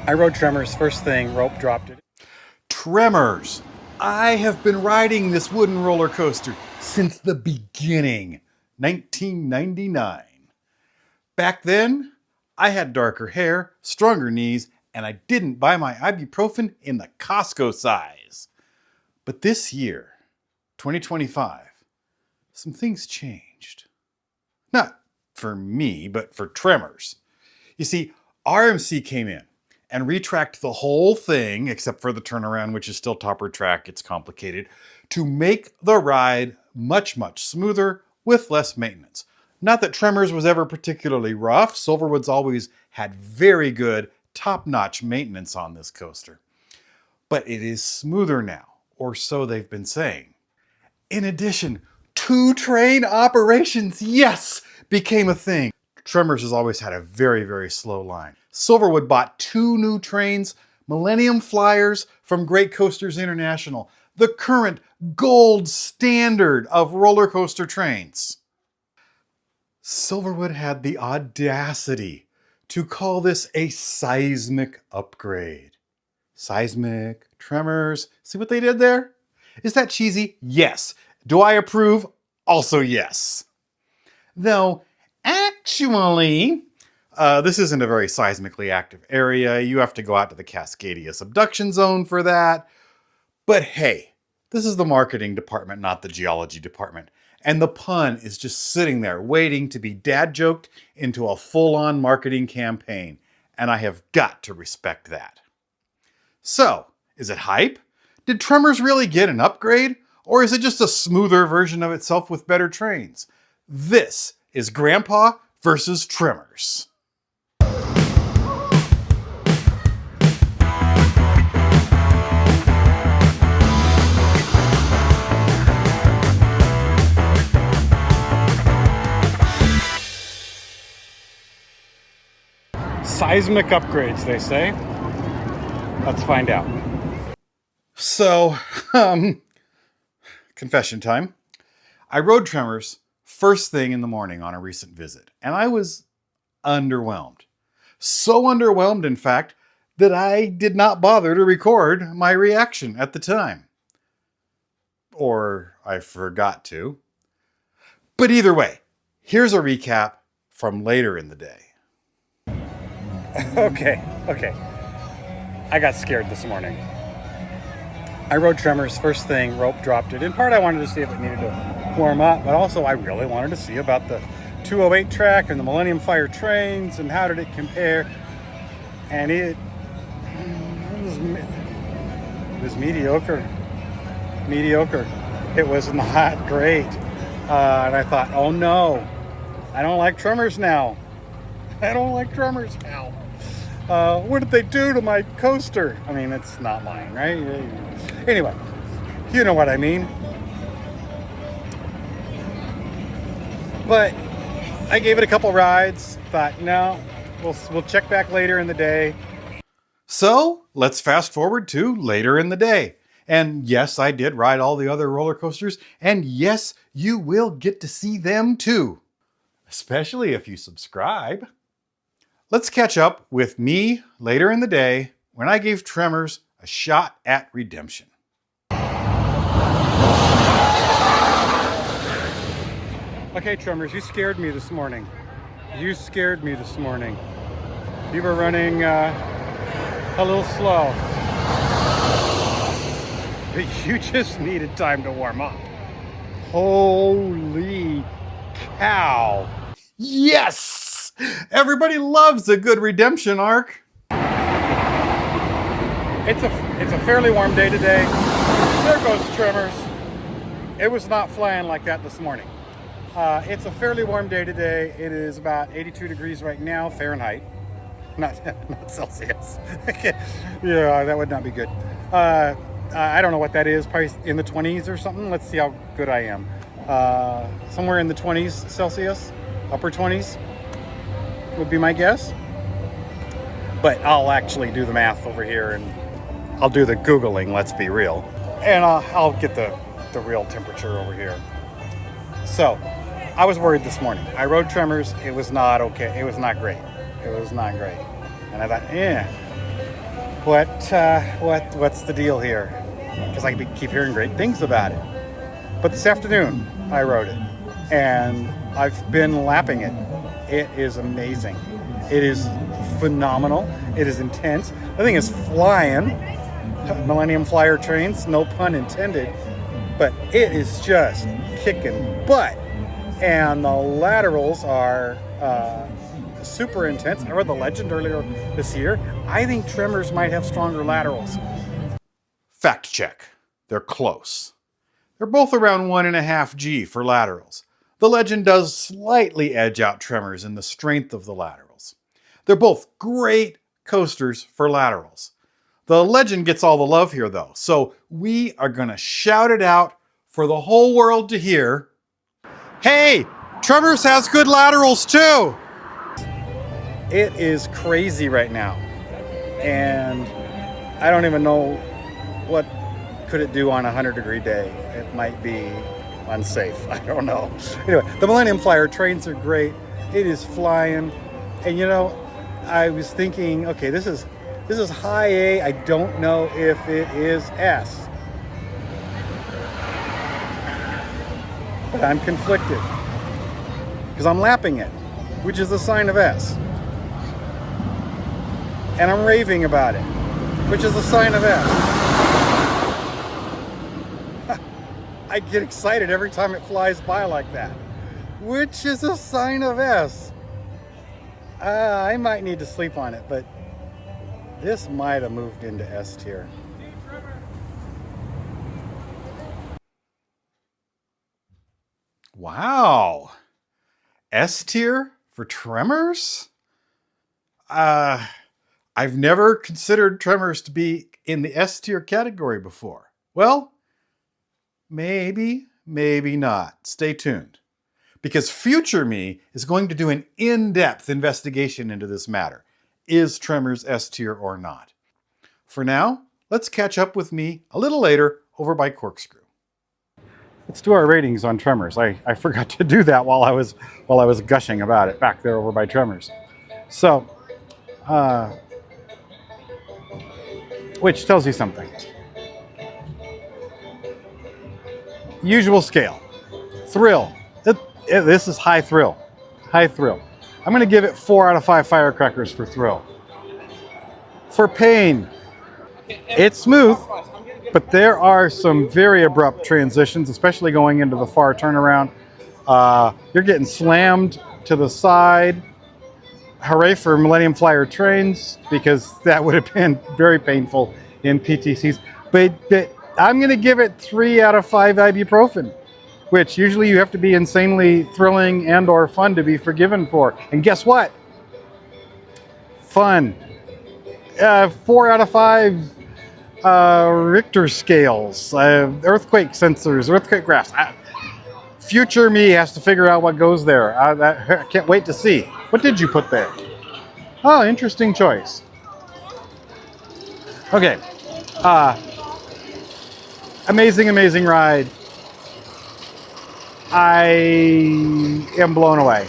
I rode Tremors first thing, rope dropped it. Tremors. I have been riding this wooden roller coaster since the beginning, 1999. Back then, I had darker hair, stronger knees, and I didn't buy my ibuprofen in the Costco size. But this year, 2025, some things changed. Not for me, but for Tremors. You see, RMC came in and retracked the whole thing, except for the turnaround, which is still topper track, it's complicated, to make the ride much, much smoother with less maintenance. Not that Tremors was ever particularly rough. Silverwood's always had very good, top-notch maintenance on this coaster. But it is smoother now, or so they've been saying. In addition, 2-train operations, yes, became a thing. Tremors has always had a very, very slow line. Silverwood bought 2 new trains, Millennium Flyers from Great Coasters International, the current gold standard of roller coaster trains. Silverwood had the audacity to call this a seismic upgrade. Seismic, Tremors, see what they did there? Is that cheesy? Yes. Do I approve? Also yes. Though, actually, this isn't a very seismically active area. You have to go out to the Cascadia subduction zone for that. But hey, this is the marketing department, not the geology department. And the pun is just sitting there waiting to be dad joked into a full-on marketing campaign. And I have got to respect that. So, is it hype? Did Tremors really get an upgrade? Or is it just a smoother version of itself with better trains? This is Grandpa versus Tremors. Seismic upgrades, they say. Let's find out. So, confession time. I rode Tremors first thing in the morning on a recent visit, and I was underwhelmed. So underwhelmed, in fact, that I did not bother to record my reaction at the time. Or I forgot to. But either way, here's a recap from later in the day. Okay. I got scared this morning. I rode Tremors first thing, rope dropped it. In part, I wanted to see if it needed to warm up, but also I really wanted to see about the 208 track and the Millennium Fire trains and how did it compare. And it was mediocre. It was not great. And I thought, oh no, I don't like Tremors now. What did they do to my coaster? I mean, it's not mine, right? Anyway, you know what I mean. But I gave it a couple rides. Thought, no, we'll check back later in the day. So let's fast forward to later in the day. And yes, I did ride all the other roller coasters. And yes, you will get to see them too. Especially if you subscribe. Let's catch up with me later in the day when I gave Tremors a shot at redemption. Okay, Tremors, you scared me this morning. You were running a little slow. But you just needed time to warm up. Holy cow. Yes! Everybody loves a good redemption arc. It's a fairly warm day today. There goes Tremors. It was not flying like that this morning. It's a fairly warm day today. It is about 82 degrees right now, Fahrenheit. Not Celsius. Yeah, that would not be good. I don't know what that is, probably in the 20s or something. Let's see how good I am. Somewhere in the 20s Celsius, upper 20s would be my guess. But I'll actually do the math over here and I'll do the Googling, let's be real. And I'll get the real temperature over here. So, I was worried this morning. I rode Tremors. It was not okay. It was not great. And I thought, what's the deal here? Because I keep hearing great things about it. But this afternoon, I rode it, and I've been lapping it. It is amazing. It is phenomenal. It is intense. The thing is flying. Millennium Flyer trains, no pun intended. But it is just kicking butt. And the laterals are super intense. I read the legend earlier this year. I think Tremors might have stronger laterals. Fact check. They're close. They're both around 1.5 G for laterals. The Legend does slightly edge out Tremors in the strength of the laterals. They're both great coasters for laterals. The Legend gets all the love here though, so we are gonna shout it out for the whole world to hear. Hey, Tremors has good laterals too! It is crazy right now, and I don't even know what could it do on a 100-degree day. It might be unsafe. I don't know. Anyway, the Millennium Flyer trains are great. It is flying, and you know, I was thinking, okay, this is high A. I don't know if it is S, but I'm conflicted because I'm lapping it, which is a sign of S. And I'm raving about it, which is a sign of S. I get excited every time it flies by like that, which is a sign of S. I might need to sleep on it, but this might have moved into S tier. Wow. S tier for Tremors? I've never considered Tremors to be in the S tier category before. Well, maybe, maybe not. Stay tuned. Because future me is going to do an in-depth investigation into this matter. Is Tremors S tier or not? For now, let's catch up with me a little later over by Corkscrew. Let's do our ratings on Tremors. I forgot to do that while I was gushing about it back there over by Tremors. So, which tells you something. Usual scale. Thrill. This is high thrill. High thrill. I'm going to give it 4 out of 5 firecrackers for thrill. For pain, it's smooth, but there are some very abrupt transitions, especially going into the far turnaround. You're getting slammed to the side. Hooray for Millennium Flyer trains, because that would have been very painful in PTCs. But I'm going to give it 3 out of 5 ibuprofen, which usually you have to be insanely thrilling and or fun to be forgiven for. And guess what? Fun. 4 out of 5 Richter scales, earthquake sensors, earthquake graphs. Future me has to figure out what goes there. I can't wait to see. What did you put there? Oh, interesting choice. Okay. Amazing, amazing ride. I am blown away.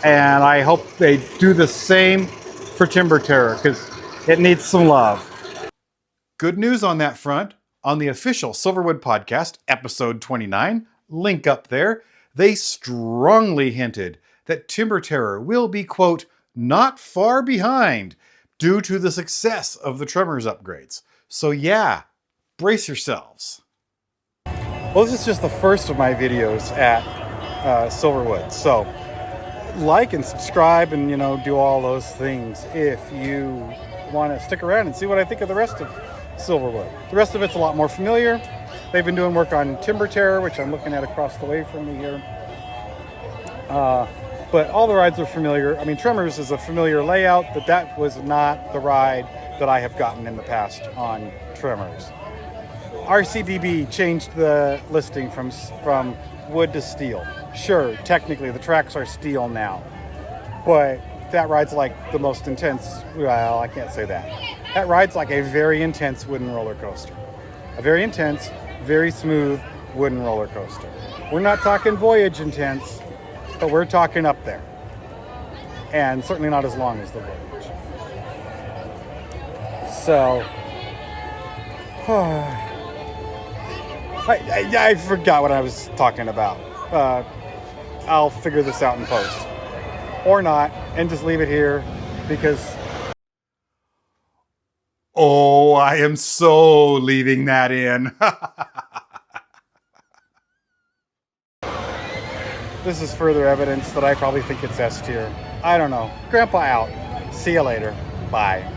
And I hope they do the same for Timber Terror, because it needs some love. Good news on that front. On the official Silverwood podcast, episode 29, link up there, they strongly hinted that Timber Terror will be, quote, not far behind due to the success of the Tremors upgrades. So yeah, brace yourselves. Well, this is just the first of my videos at Silverwood. So like and subscribe and, you know, do all those things if you want to stick around and see what I think of the rest of Silverwood. The rest of it's a lot more familiar. They've been doing work on Timber Terror, which I'm looking at across the way from me here. But all the rides are familiar. I mean, Tremors is a familiar layout, but that was not the ride that I have gotten in the past on Tremors. RCDB changed the listing from wood to steel. Sure, technically the tracks are steel now, but that ride's like the most intense, well, I can't say that. That ride's like a very intense wooden roller coaster. A very intense, very smooth wooden roller coaster. We're not talking Voyage intense, but we're talking up there. And certainly not as long as the Voyage. So, I forgot what I was talking about. I'll figure this out in post. Or not, and just leave it here because... Oh, I am so leaving that in. This is further evidence that I probably think it's S tier. I don't know. Grandpa out. See you later. Bye.